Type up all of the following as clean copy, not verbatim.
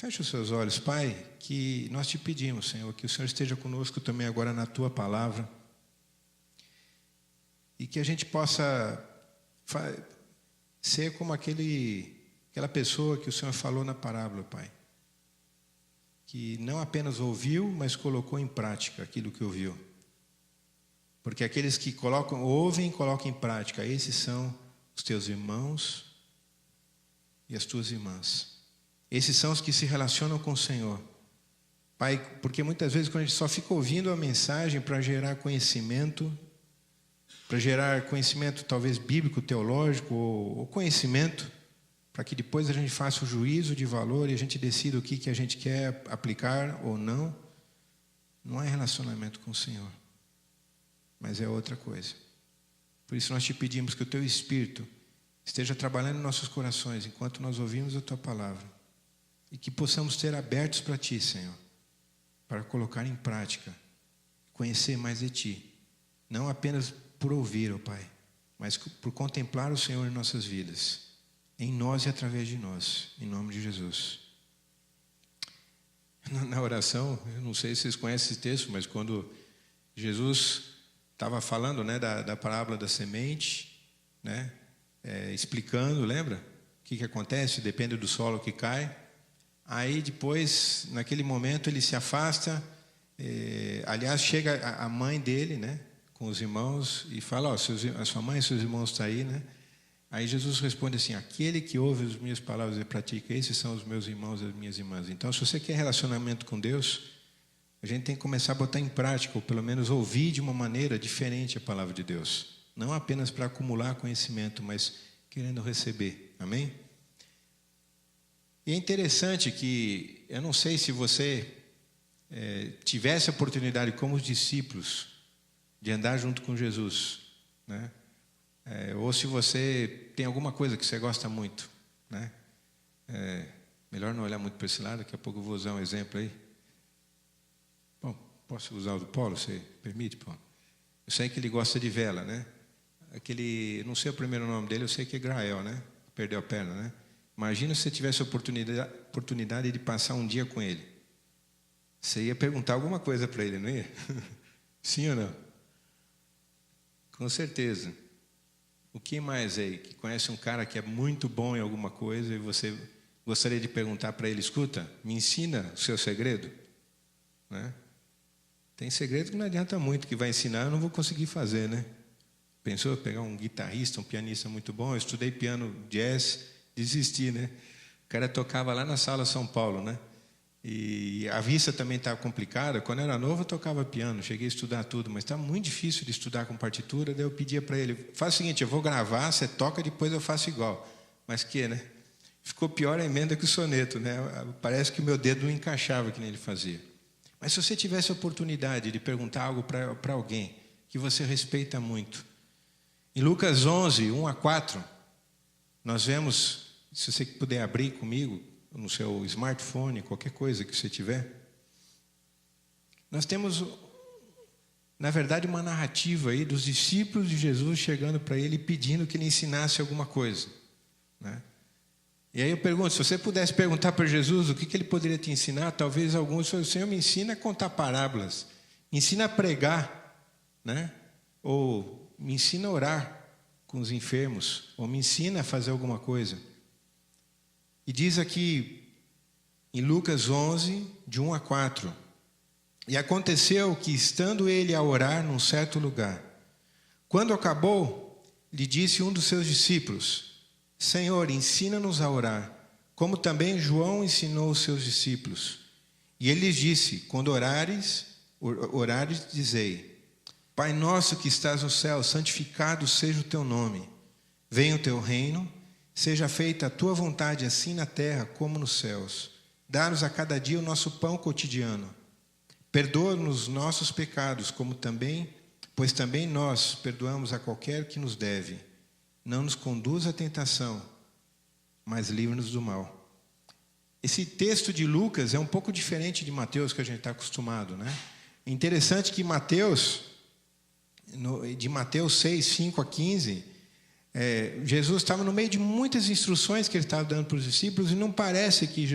Feche os seus olhos, Pai, que nós te pedimos, Senhor, que o Senhor esteja conosco também agora na Tua Palavra e que a gente possa ser como aquela pessoa que o Senhor falou na parábola, Pai, que não apenas ouviu, mas colocou em prática aquilo que ouviu. Porque aqueles que ouvem e colocam em prática, esses são os Teus irmãos e as Tuas irmãs. Esses são os que se relacionam com o Senhor. Pai, porque muitas vezes quando a gente só fica ouvindo a mensagem para gerar conhecimento talvez bíblico, teológico, ou conhecimento, para que depois a gente faça o juízo de valor e a gente decida o que a gente quer aplicar ou não, não é relacionamento com o Senhor, mas é outra coisa. Por isso nós te pedimos que o Teu Espírito esteja trabalhando em nossos corações enquanto nós ouvimos a Tua Palavra e que possamos ser abertos para Ti, Senhor, para colocar em prática, conhecer mais de Ti, não apenas por ouvir, ó Pai, mas por contemplar o Senhor em nossas vidas, em nós e através de nós, em nome de Jesus. Na oração, eu não sei se vocês conhecem esse texto, mas quando Jesus estava falando, né, da parábola da semente, né, explicando, lembra? O que acontece? Depende do solo que cai. Aí depois, naquele momento, ele se afasta. Aliás, chega a mãe dele, né, com os irmãos e fala: ó, a sua mãe e seus irmãos estão aí, né? Aí Jesus responde assim: aquele que ouve as minhas palavras e pratica, esses são os meus irmãos e as minhas irmãs. Então, se você quer relacionamento com Deus, a gente tem que começar a botar em prática, ou pelo menos ouvir de uma maneira diferente a palavra de Deus. Não apenas para acumular conhecimento, mas querendo receber. Amém? E é interessante que, eu não sei se você tivesse a oportunidade, como os discípulos, de andar junto com Jesus, né? Ou se você tem alguma coisa que você gosta muito, né? Melhor não olhar muito para esse lado, daqui a pouco eu vou usar um exemplo aí. Bom, posso usar o do Paulo? Você permite, Paulo? Eu sei que ele gosta de vela, né? Não sei o primeiro nome dele, eu sei que é Grael, né? Perdeu a perna, né? Imagina se você tivesse a oportunidade de passar um dia com ele. Você ia perguntar alguma coisa para ele, não ia? Sim ou não? Com certeza. O que mais aí? Que conhece um cara que é muito bom em alguma coisa e você gostaria de perguntar para ele: escuta, me ensina o seu segredo? Né? Tem segredo que não adianta muito, que vai ensinar eu não vou conseguir fazer, né? Pensou pegar um guitarrista, um pianista muito bom? Eu estudei piano jazz, desisti, né? O cara tocava lá na Sala São Paulo, né? E a vista também estava complicada. Quando eu era novo eu tocava piano, cheguei a estudar tudo, mas estava muito difícil de estudar com partitura. Daí eu pedia para ele: faz o seguinte, eu vou gravar, você toca, depois eu faço igual. Mas né? Ficou pior a emenda que o soneto, né? Parece que o meu dedo não encaixava que nem ele fazia. Mas se você tivesse a oportunidade de perguntar algo para alguém que você respeita muito, em Lucas 11, 1-4, nós vemos, se você puder abrir comigo, no seu smartphone, qualquer coisa que você tiver, nós temos, na verdade, uma narrativa aí dos discípulos de Jesus chegando para ele pedindo que ele ensinasse alguma coisa, né? E aí eu pergunto, se você pudesse perguntar para Jesus o que ele poderia te ensinar, talvez alguns falem: Senhor, me ensina a contar parábolas, me ensina a pregar, né? Ou me ensina a orar com os enfermos, ou me ensina a fazer alguma coisa. E diz aqui em Lucas 11, de 1-4: e aconteceu que, estando ele a orar num certo lugar, quando acabou, lhe disse um dos seus discípulos: Senhor, ensina-nos a orar, como também João ensinou os seus discípulos. E ele lhes disse: quando orares, dizei: Pai nosso que estás no céu, santificado seja o teu nome. Venha o teu reino, seja feita a tua vontade, assim na terra como nos céus. Dá-nos a cada dia o nosso pão cotidiano. Perdoa-nos nossos pecados, pois também nós perdoamos a qualquer que nos deve. Não nos conduza à tentação, mas livra-nos do mal. Esse texto de Lucas é um pouco diferente de Mateus, que a gente está acostumado, né? É interessante que de Mateus 6, 5-15, Jesus estava no meio de muitas instruções que ele estava dando para os discípulos, e não parece que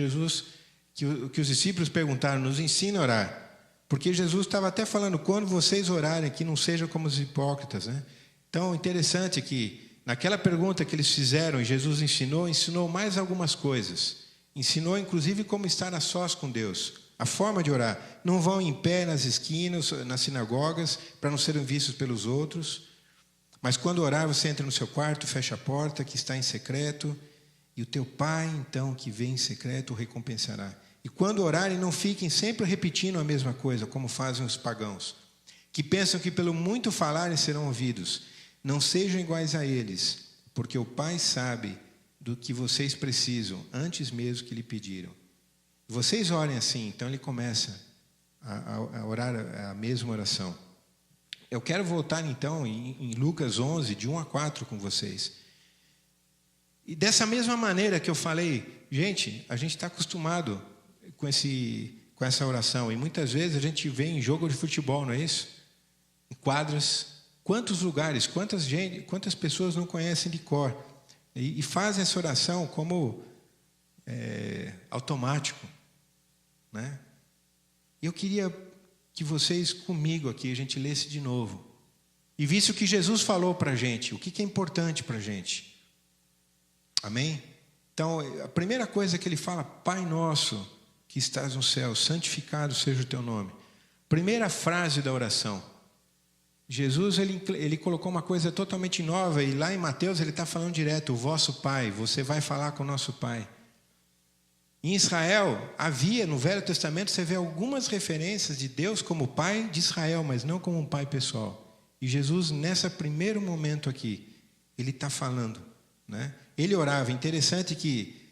que os discípulos perguntaram, nos ensina a orar. Porque Jesus estava até falando, quando vocês orarem, que não sejam como os hipócritas, né? Então, interessante que naquela pergunta que eles fizeram, e Jesus ensinou mais algumas coisas. Ensinou, inclusive, como estar a sós com Deus. A forma de orar. Não vão em pé nas esquinas, nas sinagogas, para não serem vistos pelos outros. Mas quando orar, você entra no seu quarto, fecha a porta, que está em secreto, e o teu Pai, então, que vem em secreto, o recompensará. E quando orarem, não fiquem sempre repetindo a mesma coisa, como fazem os pagãos, que pensam que pelo muito falarem serão ouvidos. Não sejam iguais a eles, porque o Pai sabe do que vocês precisam, antes mesmo que lhe pediram. Vocês orem assim, então ele começa a orar a mesma oração. Eu quero voltar então em Lucas 11, de 1 a 4 com vocês. E dessa mesma maneira que eu falei, gente, a gente está acostumado com essa oração. E muitas vezes a gente vê em jogo de futebol, não é isso? Em quadras. Quantos lugares, quantas pessoas não conhecem de cor? E fazem essa oração como automático, né? E eu queria que vocês comigo aqui, a gente lesse de novo. E visse o que Jesus falou para a gente, o que é importante para a gente. Amém? Então, a primeira coisa que ele fala, Pai nosso que estás no céu, santificado seja o teu nome. Primeira frase da oração. Jesus, ele colocou uma coisa totalmente nova, e lá em Mateus ele está falando direto, o vosso Pai, você vai falar com o nosso Pai. Em Israel, havia, no Velho Testamento, você vê algumas referências de Deus como Pai de Israel, mas não como um Pai pessoal. E Jesus, nesse primeiro momento aqui, ele está falando, né? Ele orava. Interessante que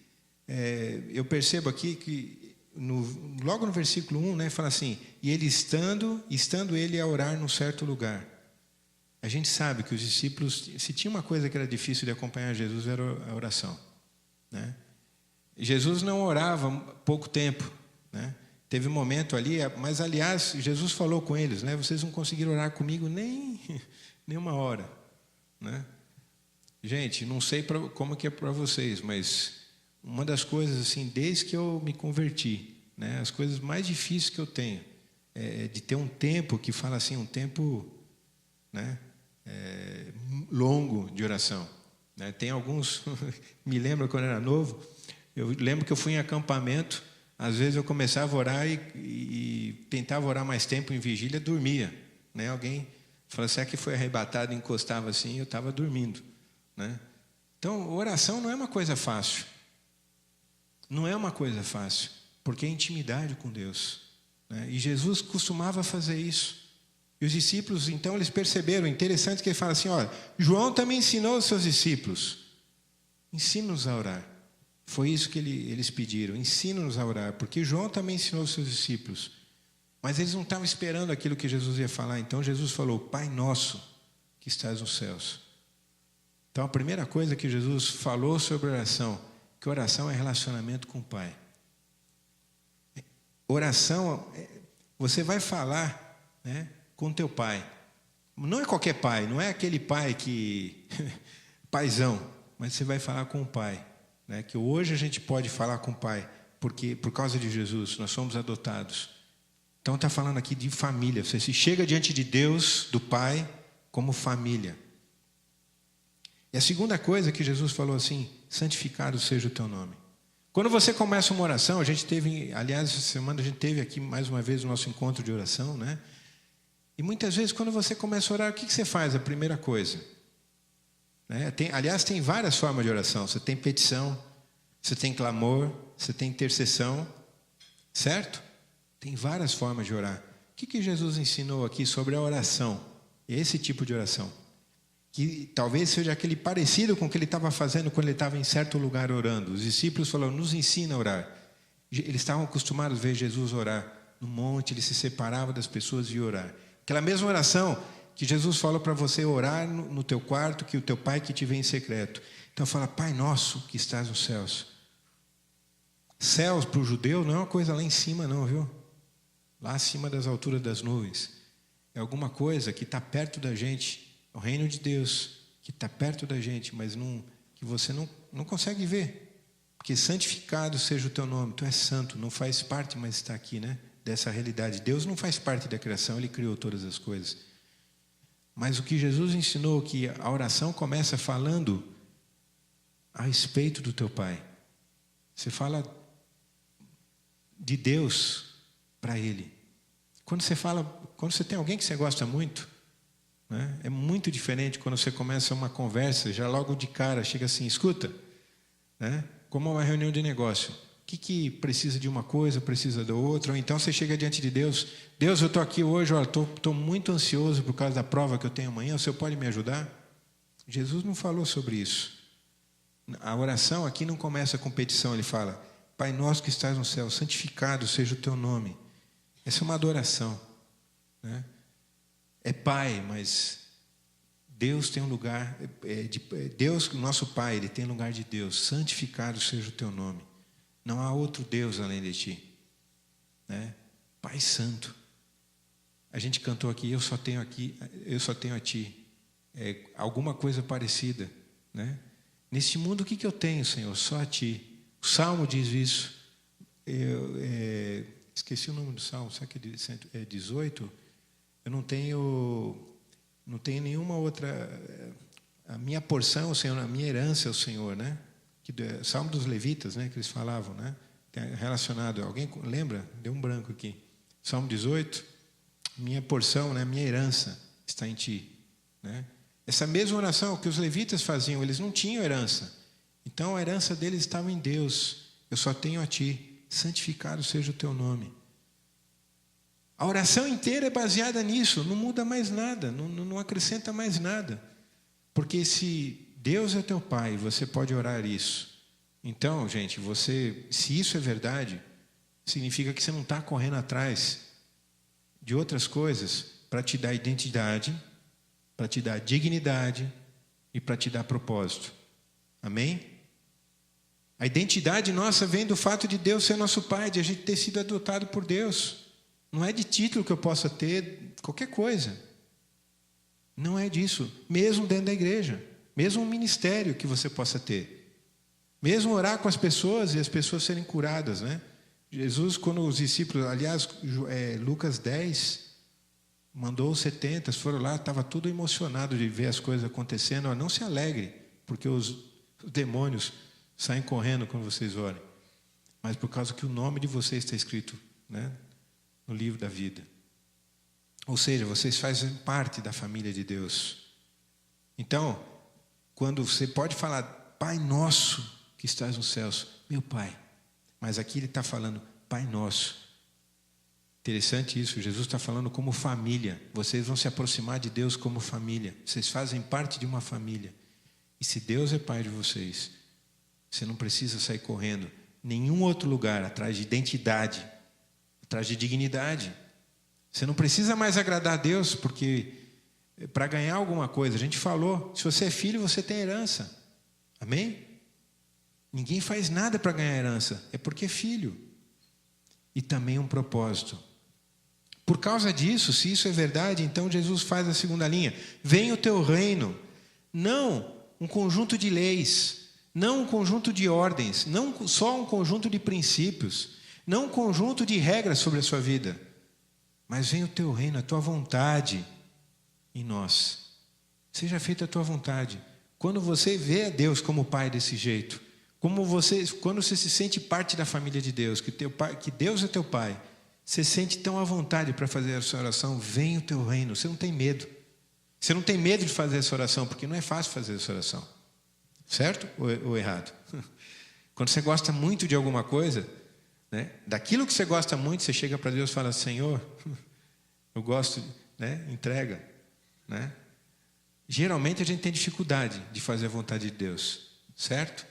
eu percebo aqui que logo no versículo 1, né, fala assim, e ele estando ele a orar num certo lugar. A gente sabe que os discípulos, se tinha uma coisa que era difícil de acompanhar Jesus, era a oração, né? Jesus não orava pouco tempo, né? Teve um momento ali, mas aliás, Jesus falou com eles, né? Vocês não conseguiram orar comigo nem uma hora, né? Gente, não sei como que é para vocês, mas uma das coisas assim, desde que eu me converti, né, as coisas mais difíceis que eu tenho é de ter um tempo que fala assim, um tempo, né, longo de oração, né? Tem alguns, me lembro quando eu era novo, eu lembro que eu fui em acampamento, às vezes eu começava a orar e tentava orar mais tempo em vigília, dormia, né? Alguém falou, será que foi arrebatado, encostava assim, eu estava dormindo, né? Então, oração não é uma coisa fácil. Não é uma coisa fácil, porque é intimidade com Deus, né? E Jesus costumava fazer isso. E os discípulos, então, eles perceberam, interessante que ele fala assim, olha, João também ensinou os seus discípulos, ensina-nos a orar. Foi isso que eles pediram, ensina-nos a orar, porque João também ensinou os seus discípulos. Mas eles não estavam esperando aquilo que Jesus ia falar, então Jesus falou, Pai nosso que estás nos céus. Então, a primeira coisa que Jesus falou sobre oração, que oração é relacionamento com o Pai. Oração, você vai falar, né, com o teu Pai. Não é qualquer pai, não é aquele pai que... paizão, mas você vai falar com o Pai, né, que hoje a gente pode falar com o Pai, porque por causa de Jesus, nós somos adotados. Então, está falando aqui de família. Você se chega diante de Deus, do Pai, como família. E a segunda coisa que Jesus falou assim, santificado seja o teu nome. Quando você começa uma oração, a gente teve, aliás, essa semana a gente teve aqui mais uma vez o nosso encontro de oração, né? E muitas vezes quando você começa a orar, o que você faz? A primeira coisa, né? Aliás, tem várias formas de oração. Você tem petição, você tem clamor, você tem intercessão, certo? Tem várias formas de orar. O que Jesus ensinou aqui sobre a oração? Esse tipo de oração. Que talvez seja aquele parecido com o que ele estava fazendo quando ele estava em certo lugar orando. Os discípulos falaram, nos ensina a orar. Eles estavam acostumados a ver Jesus orar no monte, ele se separava das pessoas e ia orar. Aquela mesma oração que Jesus falou para você orar no teu quarto, que o teu Pai que te vê em secreto. Então fala, Pai nosso que estás nos céus. Céus para o judeu não é uma coisa lá em cima não, viu? Lá acima das alturas das nuvens. É alguma coisa que está perto da gente. O reino de Deus, que está perto da gente, mas que você não consegue ver. Porque santificado seja o teu nome. Tu és santo, não faz parte, mas está aqui, né? Dessa realidade. Deus não faz parte da criação, Ele criou todas as coisas. Mas o que Jesus ensinou, que a oração começa falando a respeito do teu Pai. Você fala de Deus para Ele. Quando você tem alguém que você gosta muito, né? É muito diferente quando você começa uma conversa, já logo de cara, chega assim, escuta, né? Como uma reunião de negócio. O que precisa de uma coisa, precisa da outra, ou então você chega diante de Deus. Deus, eu estou aqui hoje, estou muito ansioso por causa da prova que eu tenho amanhã, o Senhor pode me ajudar? Jesus não falou sobre isso. A oração aqui não começa com petição, ele fala, Pai nosso que estás no céu, santificado seja o teu nome. Essa é uma adoração, né? É Pai, mas Deus tem um lugar, Deus, nosso Pai, Ele tem lugar de Deus. Santificado seja o teu nome. Não há outro Deus além de ti, né? Pai Santo. A gente cantou aqui, eu só tenho a ti. Alguma coisa parecida, né? Neste mundo, o que eu tenho, Senhor? Só a ti. O Salmo diz isso. Esqueci o nome do Salmo, sabe que é 18? Eu não tenho nenhuma outra. A minha porção, Senhor, a minha herança é o Senhor, né? Salmo dos Levitas, né? Que eles falavam, né? Relacionado. Alguém lembra? Deu um branco aqui. Salmo 18. Minha porção, né? Minha herança está em ti, né? Essa mesma oração que os levitas faziam, eles não tinham herança. Então a herança deles estava em Deus. Eu só tenho a ti. Santificado seja o teu nome. A oração inteira é baseada nisso. Não muda mais nada. Não acrescenta mais nada. Porque se Deus é teu Pai, você pode orar isso. Então, gente, se isso é verdade, significa que você não está correndo atrás de outras coisas para te dar identidade, para te dar dignidade e para te dar propósito. Amém? A identidade nossa vem do fato de Deus ser nosso Pai, de a gente ter sido adotado por Deus. Não é de título que eu possa ter, qualquer coisa. Não é disso. Mesmo dentro da igreja. Mesmo um ministério que você possa ter. Mesmo orar com as pessoas e as pessoas serem curadas, né? Jesus, quando os discípulos, aliás, Lucas 10... mandou os 70, foram lá, estava tudo emocionado de ver as coisas acontecendo. Não se alegre, porque os demônios saem correndo quando vocês orem. Mas por causa que o nome de vocês está escrito, né, no livro da vida. Ou seja, vocês fazem parte da família de Deus. Então, quando você pode falar, Pai nosso que estás nos céus, meu Pai. Mas aqui ele está falando, Pai nosso. Interessante isso, Jesus está falando como família. Vocês vão se aproximar de Deus como família. Vocês fazem parte de uma família. E se Deus é Pai de vocês, você não precisa sair correndo em nenhum outro lugar atrás de identidade, atrás de dignidade. Você não precisa mais agradar a Deus, porque para ganhar alguma coisa, a gente falou, se você é filho, você tem herança. Amém? Ninguém faz nada para ganhar herança, é porque é filho. E também um propósito. Por causa disso, se isso é verdade, então Jesus faz a segunda linha. Venha o teu reino. Não um conjunto de leis, não um conjunto de ordens, não só um conjunto de princípios, não um conjunto de regras sobre a sua vida. Mas venha o teu reino, a tua vontade em nós. Seja feita a tua vontade. Quando você vê a Deus como Pai desse jeito, quando você se sente parte da família de Deus, que Deus é teu Pai, você sente tão à vontade para fazer essa oração, vem o teu reino, você não tem medo. Você não tem medo de fazer essa oração, porque não é fácil fazer essa oração. Certo ou errado? Quando você gosta muito de alguma coisa, né, daquilo que você gosta muito, você chega para Deus e fala, Senhor, eu gosto, né, entrega. Né? Geralmente a gente tem dificuldade de fazer a vontade de Deus, certo?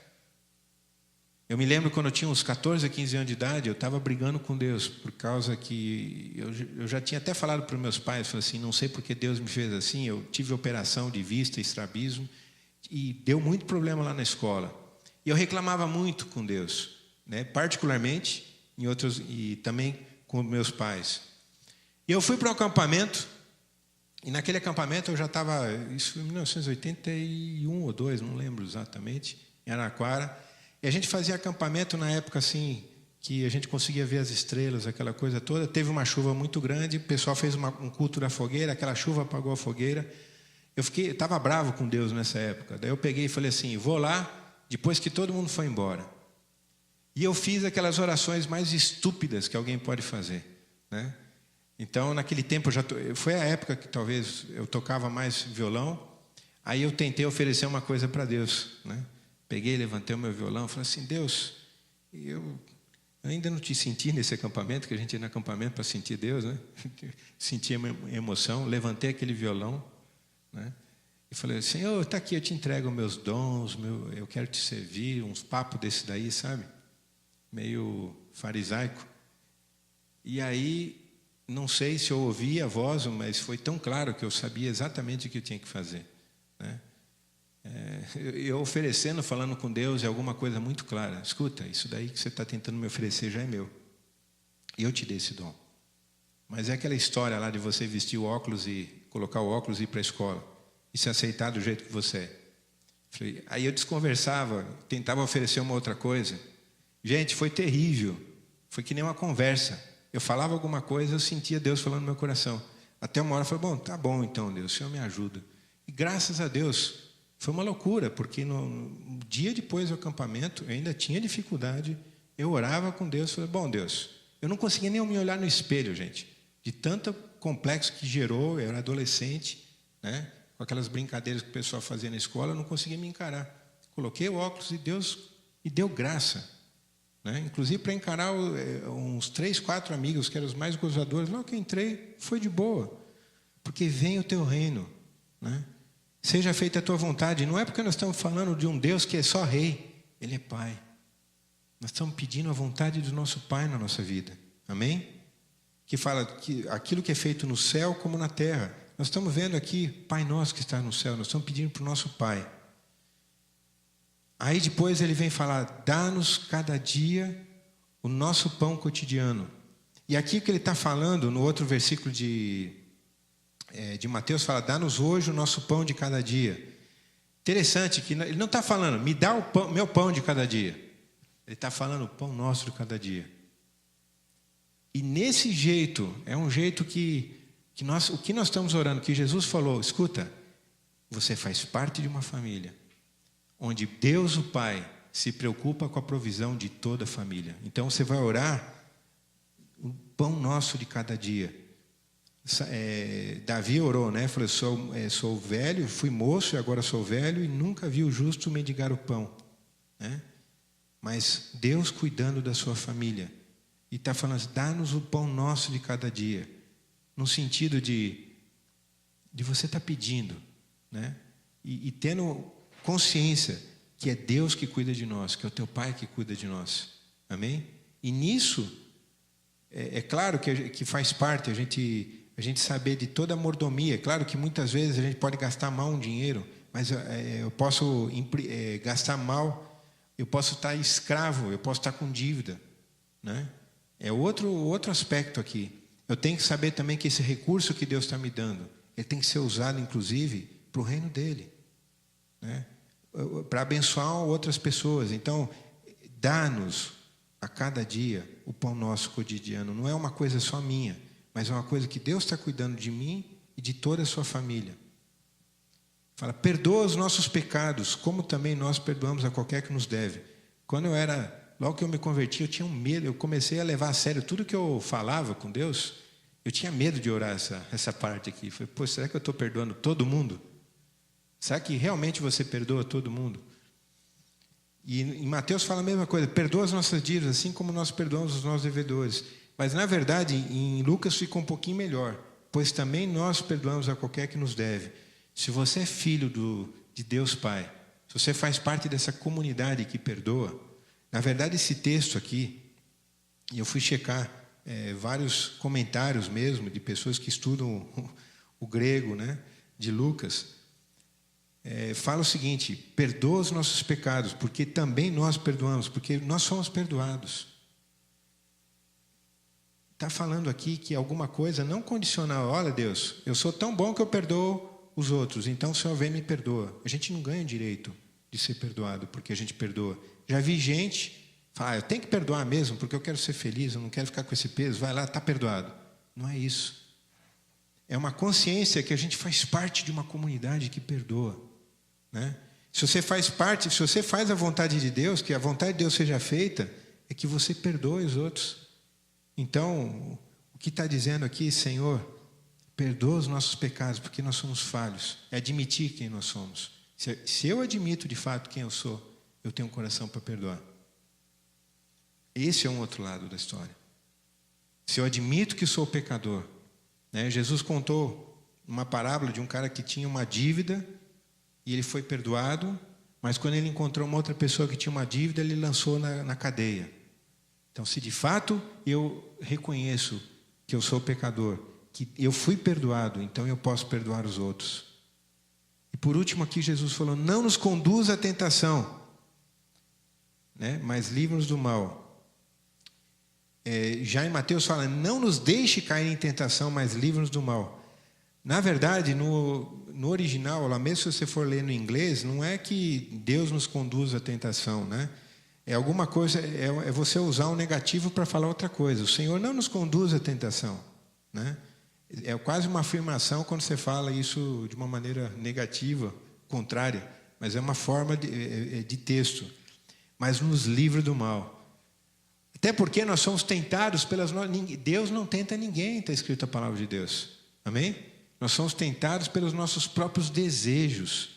Eu me lembro quando eu tinha uns 14 a 15 anos de idade, eu estava brigando com Deus, por causa que eu já tinha até falado para os meus pais, falei assim, não sei porque Deus me fez assim, eu tive operação de vista, estrabismo, e deu muito problema lá na escola. E eu reclamava muito com Deus, né? Particularmente, e também com meus pais. E eu fui para um acampamento, e naquele acampamento eu já estava, isso foi em 1981 ou 2, não lembro exatamente, em Araraquara. E a gente fazia acampamento na época assim, que a gente conseguia ver as estrelas, aquela coisa toda. Teve uma chuva muito grande, o pessoal fez um culto da fogueira, aquela chuva apagou a fogueira. Eu estava bravo com Deus nessa época. Daí eu peguei e falei assim, vou lá depois que todo mundo foi embora. E eu fiz aquelas orações mais estúpidas que alguém pode fazer, né? Então, naquele tempo, foi a época que talvez eu tocava mais violão. Aí eu tentei oferecer uma coisa para Deus, né? Peguei, levantei o meu violão, falei assim, Deus, eu ainda não te senti nesse acampamento, que a gente ia no acampamento para sentir Deus, né? Sentia emoção, levantei aquele violão, né? E falei, Senhor, está aqui, eu te entrego meus dons, eu quero te servir, uns papos desse daí, sabe? Meio farisaico. E aí, não sei se eu ouvi a voz, mas foi tão claro que eu sabia exatamente o que eu tinha que fazer, né? Eu oferecendo, falando com Deus, é alguma coisa muito clara. Escuta, isso daí que você está tentando me oferecer já é meu. E eu te dei esse dom. Mas é aquela história lá de você vestir o óculos e colocar o óculos e ir para a escola e se aceitar do jeito que você é. Aí eu desconversava, tentava oferecer uma outra coisa. Gente, foi terrível. Foi que nem uma conversa. Eu falava alguma coisa, eu sentia Deus falando no meu coração. Até uma hora eu falei, bom, tá bom então, Deus, o Senhor me ajuda. E graças a Deus, foi uma loucura, porque no dia depois do acampamento, eu ainda tinha dificuldade, eu orava com Deus, falei, bom, Deus, eu não conseguia nem me olhar no espelho, gente, de tanto complexo que gerou, eu era adolescente, né, com aquelas brincadeiras que o pessoal fazia na escola, eu não conseguia me encarar. Coloquei o óculos e Deus me deu graça, né, inclusive para encarar uns 3, 4 amigos, que eram os mais gozadores, logo que eu entrei, foi de boa, porque vem o teu reino, né? Seja feita a tua vontade. Não é porque nós estamos falando de um Deus que é só rei. Ele é pai. Nós estamos pedindo a vontade do nosso Pai na nossa vida. Amém? Que fala que aquilo que é feito no céu como na terra. Nós estamos vendo aqui, Pai nosso que está no céu. Nós estamos pedindo para o nosso Pai. Aí depois ele vem falar, dá-nos cada dia o nosso pão cotidiano. E aqui que ele está falando, no outro versículo de Mateus, fala, dá-nos hoje o nosso pão de cada dia. Interessante que ele não está falando, me dá meu pão de cada dia. Ele está falando o pão nosso de cada dia. E nesse jeito, é um jeito que o que nós estamos orando, que Jesus falou, escuta, você faz parte de uma família, onde Deus o Pai se preocupa com a provisão de toda a família. Então você vai orar o pão nosso de cada dia. Davi orou, né? Falou, sou velho, fui moço e agora sou velho e nunca vi o justo mendigar o pão, né? Mas Deus cuidando da sua família e está falando, dá-nos o pão nosso de cada dia, no sentido de você estar pedindo, né? E tendo consciência que é Deus que cuida de nós, que é o teu Pai que cuida de nós, amém? E nisso é claro que faz parte a gente saber de toda a mordomia. É claro que muitas vezes a gente pode gastar mal um dinheiro, mas eu posso gastar mal, eu posso estar escravo, eu posso estar com dívida, né? É outro aspecto aqui. Eu tenho que saber também que esse recurso que Deus está me dando, ele tem que ser usado, inclusive, para o reino dele, né? Para abençoar outras pessoas. Então, dá-nos a cada dia o pão nosso cotidiano. Não é uma coisa só minha, mas é uma coisa que Deus está cuidando de mim e de toda a sua família. Fala, perdoa os nossos pecados, como também nós perdoamos a qualquer que nos deve. Logo que eu me converti, eu tinha um medo, eu comecei a levar a sério tudo que eu falava com Deus, eu tinha medo de orar essa parte aqui. Falei, pô, será que eu estou perdoando todo mundo? Será que realmente você perdoa todo mundo? E em Mateus fala a mesma coisa, perdoa as nossas dívidas, assim como nós perdoamos os nossos devedores. Mas, na verdade, em Lucas ficou um pouquinho melhor, pois também nós perdoamos a qualquer que nos deve. Se você é filho de Deus Pai, se você faz parte dessa comunidade que perdoa, na verdade, esse texto aqui, e eu fui checar vários comentários mesmo, de pessoas que estudam o grego, né, de Lucas, fala o seguinte, perdoa os nossos pecados, porque também nós perdoamos, porque nós somos perdoados. Está falando aqui que alguma coisa não condicional. Olha, Deus, eu sou tão bom que eu perdoo os outros, então o Senhor vem e me perdoa. A gente não ganha o direito de ser perdoado porque a gente perdoa. Já vi gente falar, eu tenho que perdoar mesmo, porque eu quero ser feliz, eu não quero ficar com esse peso, vai lá, está perdoado. Não é isso. É uma consciência que a gente faz parte de uma comunidade que perdoa, né? Se você faz parte, se você faz a vontade de Deus, que a vontade de Deus seja feita, é que você perdoe os outros. Então, o que está dizendo aqui, Senhor, perdoa os nossos pecados, porque nós somos falhos. É admitir quem nós somos. Se eu admito de fato quem eu sou, eu tenho um coração para perdoar. Esse é um outro lado da história. Se eu admito que sou pecador, né? Jesus contou uma parábola de um cara que tinha uma dívida e ele foi perdoado, mas quando ele encontrou uma outra pessoa que tinha uma dívida, ele lançou na cadeia. Então, se de fato eu reconheço que eu sou pecador, que eu fui perdoado, então eu posso perdoar os outros. E por último aqui Jesus falou, não nos conduza à tentação, né? Mas livra-nos do mal. Já em Mateus fala, não nos deixe cair em tentação, mas livra-nos do mal. Na verdade, no original, lá mesmo se você for ler no inglês, não é que Deus nos conduz à tentação, né? É alguma coisa, é você usar um negativo para falar outra coisa. O Senhor não nos conduz à tentação, né? É quase uma afirmação quando você fala isso de uma maneira negativa, contrária, mas é uma forma de texto. Mas nos livra do mal. Até porque nós somos tentados pelas... Deus não tenta ninguém, está escrito a palavra de Deus. Amém? Nós somos tentados pelos nossos próprios desejos,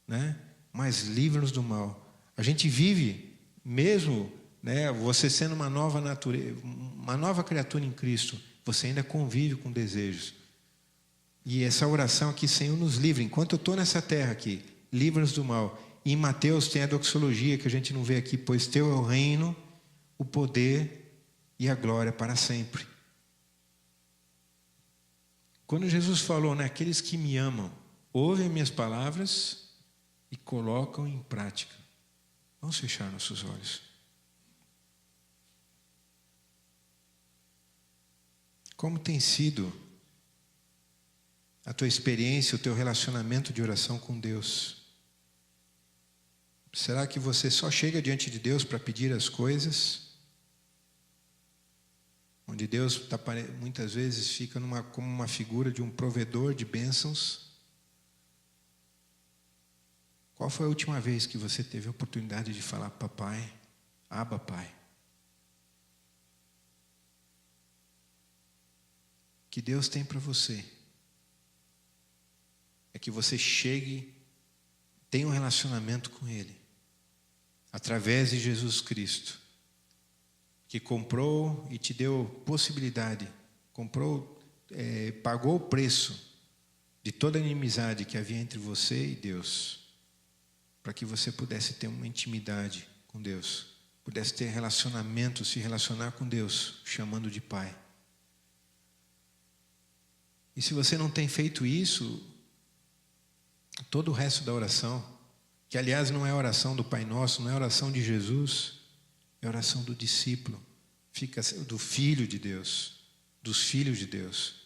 né? Mas livra-nos do mal. A gente vive, mesmo, né, você sendo uma nova natureza, uma nova criatura em Cristo, você ainda convive com desejos. E essa oração aqui, Senhor, nos livra. Enquanto eu estou nessa terra aqui, livra-nos do mal. E em Mateus tem a doxologia que a gente não vê aqui, pois teu é o reino, o poder e a glória para sempre. Quando Jesus falou, né, aqueles que me amam, ouvem minhas palavras e colocam em prática. Vamos fechar nossos olhos. Como tem sido a tua experiência, o teu relacionamento de oração com Deus? Será que você só chega diante de Deus para pedir as coisas? Onde Deus muitas vezes fica como uma figura de um provedor de bênçãos? Qual foi a última vez que você teve a oportunidade de falar, papai, Abba, Pai? O que Deus tem para você é que você chegue, tenha um relacionamento com Ele, através de Jesus Cristo, que comprou e te deu possibilidade, pagou o preço de toda a inimizade que havia entre você e Deus, para que você pudesse ter uma intimidade com Deus, pudesse ter relacionamento, se relacionar com Deus, chamando de Pai. E se você não tem feito isso, todo o resto da oração, que aliás não é a oração do Pai Nosso, não é a oração de Jesus, é a oração do discípulo, do Filho de Deus, dos filhos de Deus.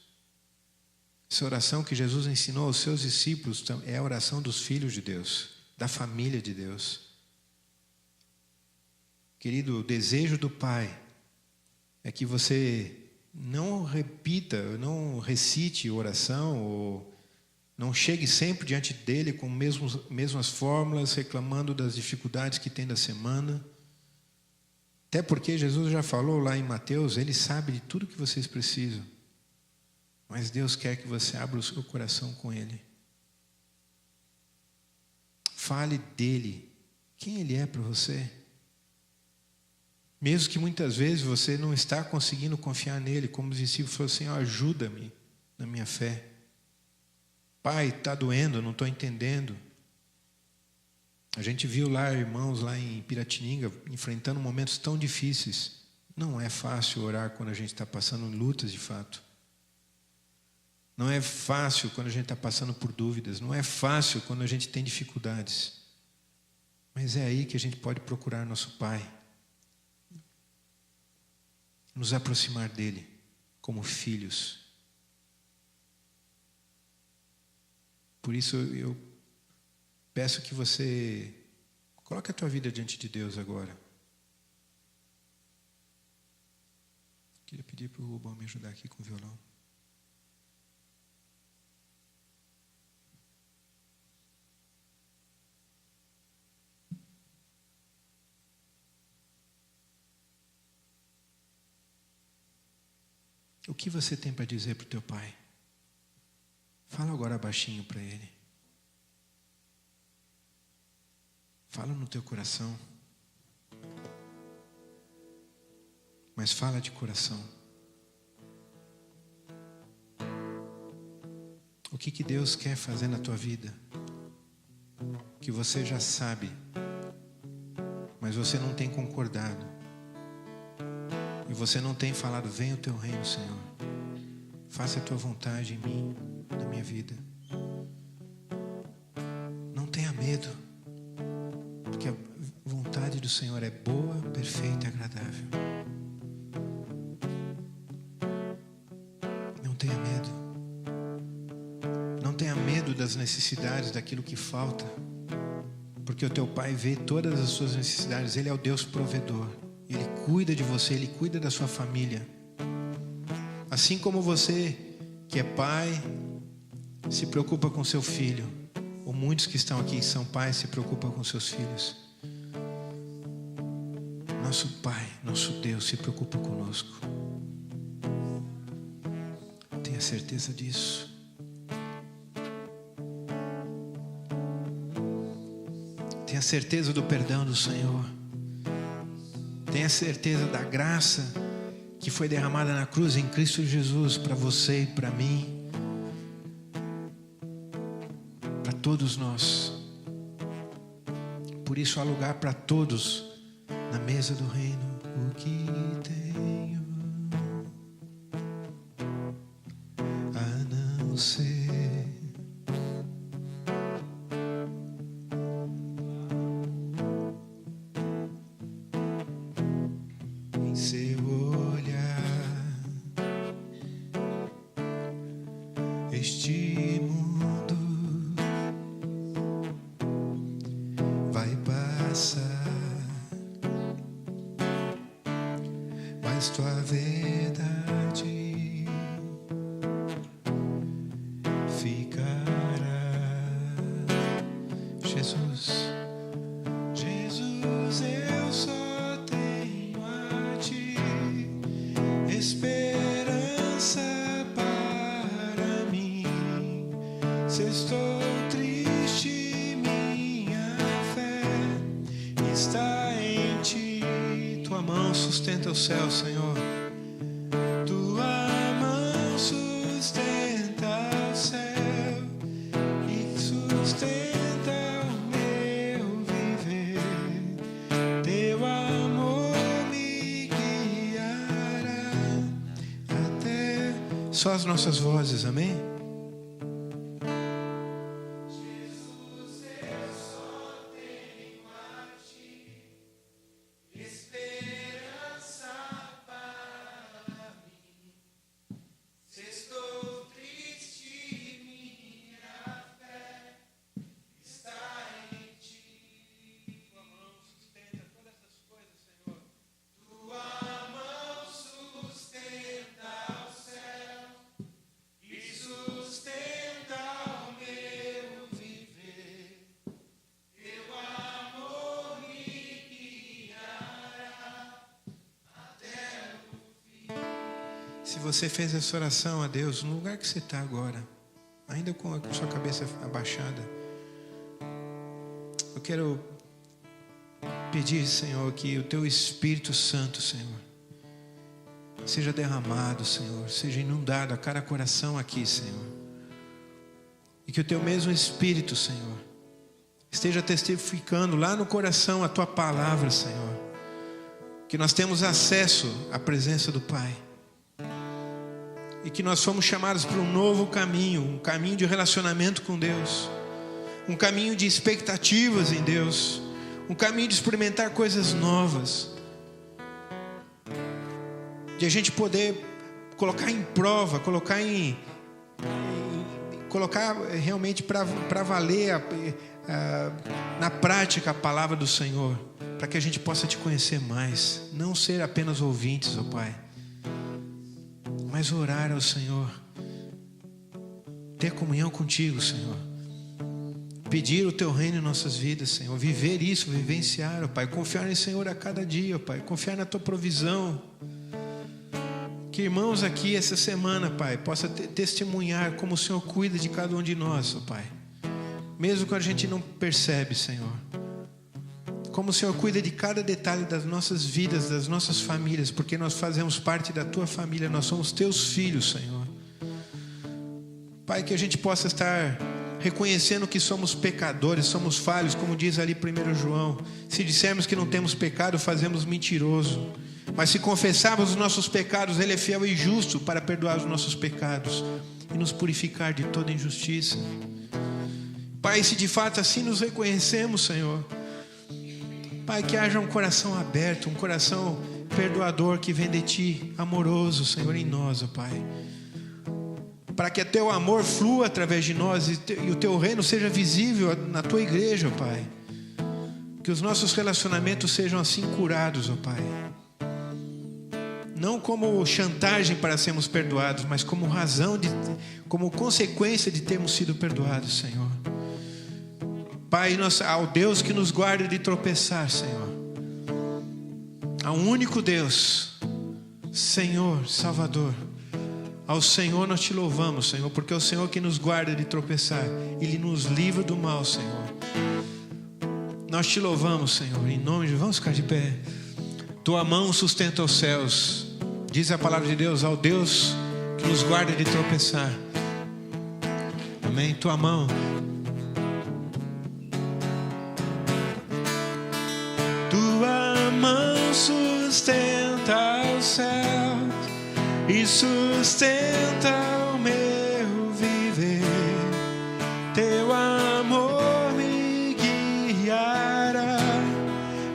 Essa oração que Jesus ensinou aos seus discípulos é a oração dos filhos de Deus, da família de Deus. Querido, o desejo do Pai é que você não repita, não recite oração, ou não chegue sempre diante dele com mesmas fórmulas, reclamando das dificuldades que tem da semana. Até porque Jesus já falou lá em Mateus, Ele sabe de tudo que vocês precisam. Mas Deus quer que você abra o seu coração com Ele. Fale dEle, quem Ele é para você. Mesmo que muitas vezes você não está conseguindo confiar nele, como os discípulos falaram, Senhor, ajuda-me na minha fé. Pai, está doendo, não estou entendendo. A gente viu lá irmãos lá em Piratininga enfrentando momentos tão difíceis. Não é fácil orar quando a gente está passando lutas de fato. Não é fácil quando a gente está passando por dúvidas. Não é fácil quando a gente tem dificuldades. Mas é aí que a gente pode procurar nosso Pai. Nos aproximar dele como filhos. Por isso eu peço que você Coloca a tua vida diante de Deus agora. Queria pedir para o Rubão me ajudar aqui com o violão. O que você tem para dizer para o teu pai? Fala agora baixinho para ele. Fala no teu coração. Mas fala de coração. O que Deus quer fazer na tua vida? Que você já sabe, mas você não tem concordado. E você não tem falado: venha o teu reino, Senhor. Faça a tua vontade em mim, na minha vida. Não tenha medo, porque a vontade do Senhor é boa, perfeita e agradável. Não tenha medo. Não tenha medo das necessidades, daquilo que falta, porque o teu Pai vê todas as suas necessidades. Ele é o Deus provedor. Ele cuida de você, Ele cuida da sua família. Assim como você, que é pai, se preocupa com seu filho, ou muitos que estão aqui são pais, se preocupam com seus filhos. Nosso Pai, nosso Deus se preocupa conosco. Tenha certeza disso. Tenha certeza do perdão do Senhor. Tenha certeza da graça que foi derramada na cruz em Cristo Jesus para você e para mim, para todos nós. Por isso há lugar para todos na mesa do reino. O que tenho a não ser este mundo vai passar, mas tua verdade ficará. Jesus, Jesus, eu só tenho a ti esperança. Se estou triste, minha fé está em ti. Tua mão sustenta o céu, Senhor. Tua mão sustenta o céu e sustenta o meu viver. Teu amor me guiará até. Só as nossas vozes, amém? Se você fez essa oração a Deus, no lugar que você está agora, ainda com a sua cabeça abaixada, eu quero pedir, Senhor, que o Teu Espírito Santo, Senhor, seja derramado, Senhor, seja inundado a cada coração aqui, Senhor. E que o Teu mesmo Espírito, Senhor, esteja testificando lá no coração a Tua palavra, Senhor. Que nós temos acesso à presença do Pai. E que nós fomos chamados para um novo caminho, um caminho de relacionamento com Deus, um caminho de expectativas em Deus, um caminho de experimentar coisas novas, de a gente poder colocar em prova, colocar realmente para valer na prática a palavra do Senhor, para que a gente possa te conhecer mais, não ser apenas ouvintes, ó Pai, mas orar ao Senhor, ter comunhão contigo, Senhor, pedir o teu reino em nossas vidas, Senhor, viver isso, vivenciar, ó Pai, confiar no Senhor a cada dia, ó Pai, confiar na tua provisão. Que irmãos aqui essa semana, Pai, possa testemunhar como o Senhor cuida de cada um de nós, ó Pai, mesmo que a gente não percebe, Senhor, como o Senhor cuida de cada detalhe das nossas vidas, das nossas famílias, porque nós fazemos parte da tua família, nós somos teus filhos, Senhor. Pai, que a gente possa estar reconhecendo que somos pecadores, somos falhos, como diz ali 1 João. Se dissermos que não temos pecado, fazemos mentiroso. Mas se confessarmos os nossos pecados, Ele é fiel e justo para perdoar os nossos pecados e nos purificar de toda injustiça. Pai, se de fato assim nos reconhecemos, Senhor, Pai, que haja um coração aberto, um coração perdoador que vem de Ti, amoroso, Senhor, em nós, ó Pai, para que o Teu amor flua através de nós e o Teu reino seja visível na Tua igreja, ó Pai. Que os nossos relacionamentos sejam assim curados, ó Pai. Não como chantagem para sermos perdoados, mas como como consequência de termos sido perdoados, Senhor. Pai, ao Deus que nos guarda de tropeçar, Senhor, ao único Deus, Senhor, Salvador, ao Senhor nós te louvamos, Senhor, porque é o Senhor que nos guarda de tropeçar, Ele nos livra do mal, Senhor. Nós te louvamos, Senhor, em nome de... Vamos ficar de pé. Tua mão sustenta os céus, diz a palavra de Deus, ao Deus que nos guarda de tropeçar. Amém? Tua mão. Tua mão sustenta os céus e sustenta o meu viver. Teu amor me guiará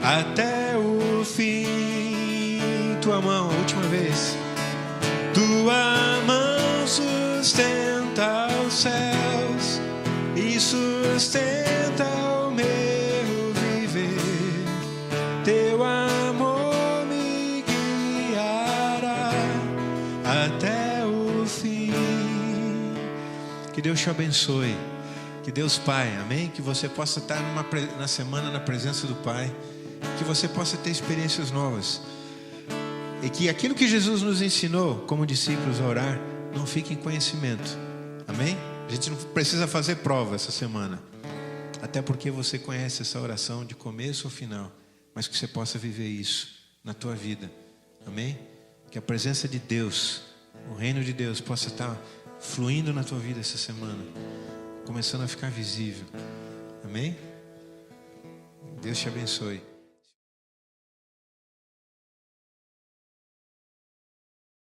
até o fim. Tua mão, última vez. Tua mão sustenta os céus e sustenta o meu viver. Teu amor me guiará até o fim. Que Deus te abençoe. Que Deus Pai, amém? Que você possa estar na semana na presença do Pai. Que você possa ter experiências novas. E que aquilo que Jesus nos ensinou como discípulos a orar não fique em conhecimento. Amém? A gente não precisa fazer prova essa semana. Até porque você conhece essa oração de começo ao final. Mas que você possa viver isso na tua vida. Amém? Que a presença de Deus, o reino de Deus possa estar fluindo na tua vida essa semana. Começando a ficar visível. Amém? Deus te abençoe.